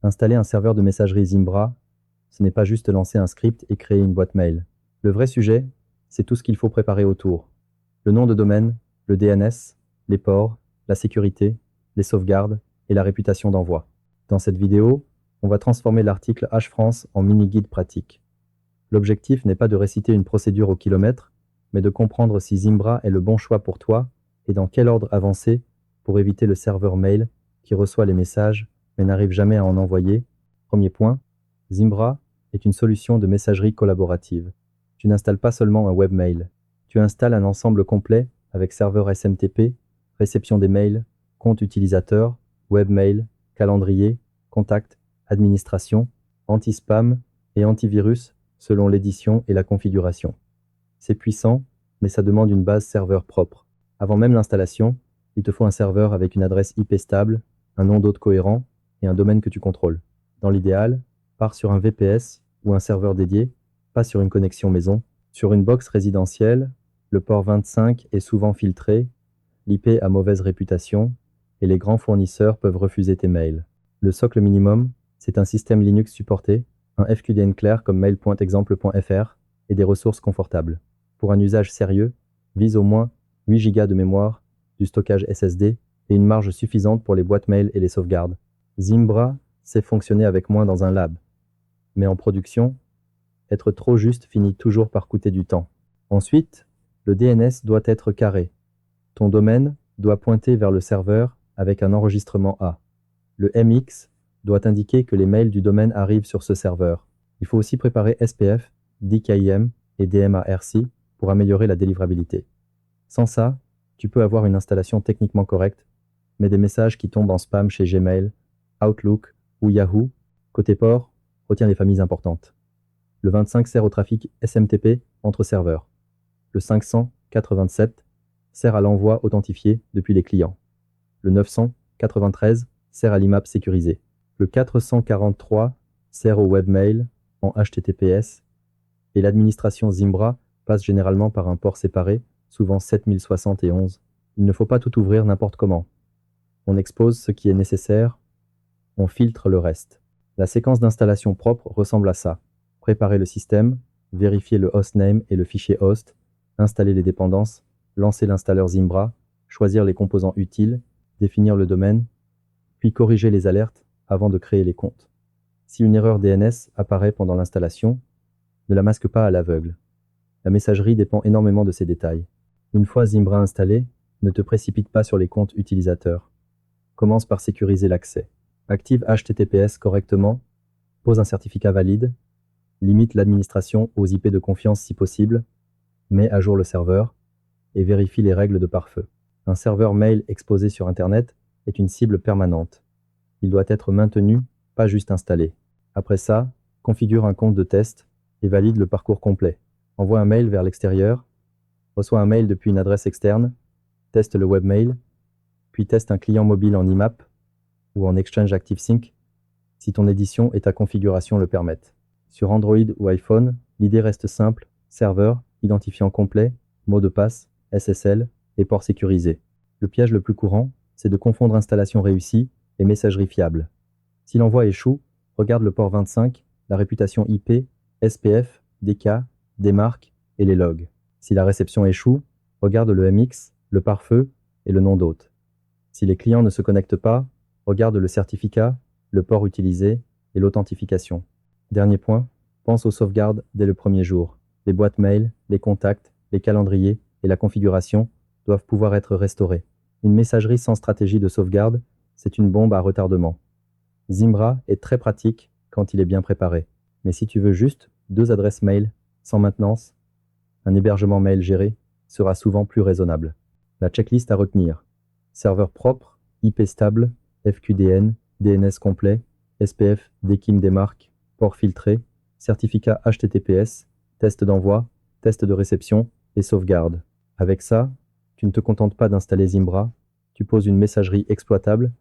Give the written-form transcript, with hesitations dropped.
Installer un serveur de messagerie Zimbra, ce n'est pas juste lancer un script et créer une boîte mail. Le vrai sujet, c'est tout ce qu'il faut préparer autour. Le nom de domaine, le DNS, les ports, la sécurité, les sauvegardes et la réputation d'envoi. Dans cette vidéo, on va transformer l'article H-France en mini-guide pratique. L'objectif n'est pas de réciter une procédure au kilomètre, mais de comprendre si Zimbra est le bon choix pour toi et dans quel ordre avancer pour éviter le serveur mail qui reçoit les messages mais n'arrive jamais à en envoyer. Premier point, Zimbra est une solution de messagerie collaborative. Tu n'installes pas seulement un webmail, tu installes un ensemble complet avec serveur SMTP, réception des mails, compte utilisateur, webmail, calendrier, contact, administration, anti-spam et antivirus selon l'édition et la configuration. C'est puissant, mais ça demande une base serveur propre. Avant même l'installation, il te faut un serveur avec une adresse IP stable, un nom d'hôte cohérent et un domaine que tu contrôles. Dans l'idéal, pars sur un VPS ou un serveur dédié, pas sur une connexion maison. Sur une box résidentielle, le port 25 est souvent filtré, l'IP a mauvaise réputation et les grands fournisseurs peuvent refuser tes mails. Le socle minimum, c'est un système Linux supporté, un FQDN clair comme mail.exemple.fr et des ressources confortables. Pour un usage sérieux, vise au moins 8 Go de mémoire, du stockage SSD et une marge suffisante pour les boîtes mail et les sauvegardes. Zimbra sait fonctionner avec moins dans un lab. Mais en production, être trop juste finit toujours par coûter du temps. Ensuite, le DNS doit être carré. Ton domaine doit pointer vers le serveur avec un enregistrement A. Le MX doit indiquer que les mails du domaine arrivent sur ce serveur. Il faut aussi préparer SPF, DKIM et DMARC pour améliorer la délivrabilité. Sans ça, tu peux avoir une installation techniquement correcte, mais des messages qui tombent en spam chez Gmail, Outlook ou Yahoo. Côté port, retiens les familles importantes. Le 25 sert au trafic SMTP entre serveurs. Le 587 sert à l'envoi authentifié depuis les clients. Le 993 sert à l'IMAP sécurisé. Le 443 sert au webmail en HTTPS et l'administration Zimbra passe généralement par un port séparé, souvent 7071. Il ne faut pas tout ouvrir n'importe comment. On expose ce qui est nécessaire, on filtre le reste. La séquence d'installation propre ressemble à ça. Préparer le système, vérifier le hostname et le fichier host, installer les dépendances, lancer l'installeur Zimbra, choisir les composants utiles, définir le domaine, puis corriger les alertes avant de créer les comptes. Si une erreur DNS apparaît pendant l'installation, ne la masque pas à l'aveugle. La messagerie dépend énormément de ces détails. Une fois Zimbra installé, ne te précipite pas sur les comptes utilisateurs. Commence par sécuriser l'accès. Active HTTPS correctement, pose un certificat valide, limite l'administration aux IP de confiance si possible, mets à jour le serveur et vérifie les règles de pare-feu. Un serveur mail exposé sur Internet est une cible permanente. Il doit être maintenu, pas juste installé. Après ça, configure un compte de test et valide le parcours complet. Envoie un mail vers l'extérieur, reçois un mail depuis une adresse externe, teste le webmail, puis teste un client mobile en IMAP ou en Exchange ActiveSync si ton édition et ta configuration le permettent. Sur Android ou iPhone, l'idée reste simple, serveur, identifiant complet, mot de passe, SSL et port sécurisé. Le piège le plus courant, c'est de confondre installation réussie et messagerie fiable. Si l'envoi échoue, regarde le port 25, la réputation IP, SPF, DK, démarque et les logs. Si la réception échoue, regarde le MX, le pare-feu et le nom d'hôte. Si les clients ne se connectent pas, regarde le certificat, le port utilisé et l'authentification. Dernier point, pense aux sauvegardes dès le premier jour. Les boîtes mail, les contacts, les calendriers et la configuration doivent pouvoir être restaurés. Une messagerie sans stratégie de sauvegarde, c'est une bombe à retardement. Zimbra est très pratique quand il est bien préparé. Mais si tu veux juste 2 adresses mail sans maintenance, un hébergement mail géré sera souvent plus raisonnable. La checklist à retenir. Serveur propre, IP stable, FQDN, DNS complet, SPF, DKIM démarque, port filtré, certificat HTTPS, test d'envoi, test de réception et sauvegarde. Avec ça, tu ne te contentes pas d'installer Zimbra, tu poses une messagerie exploitable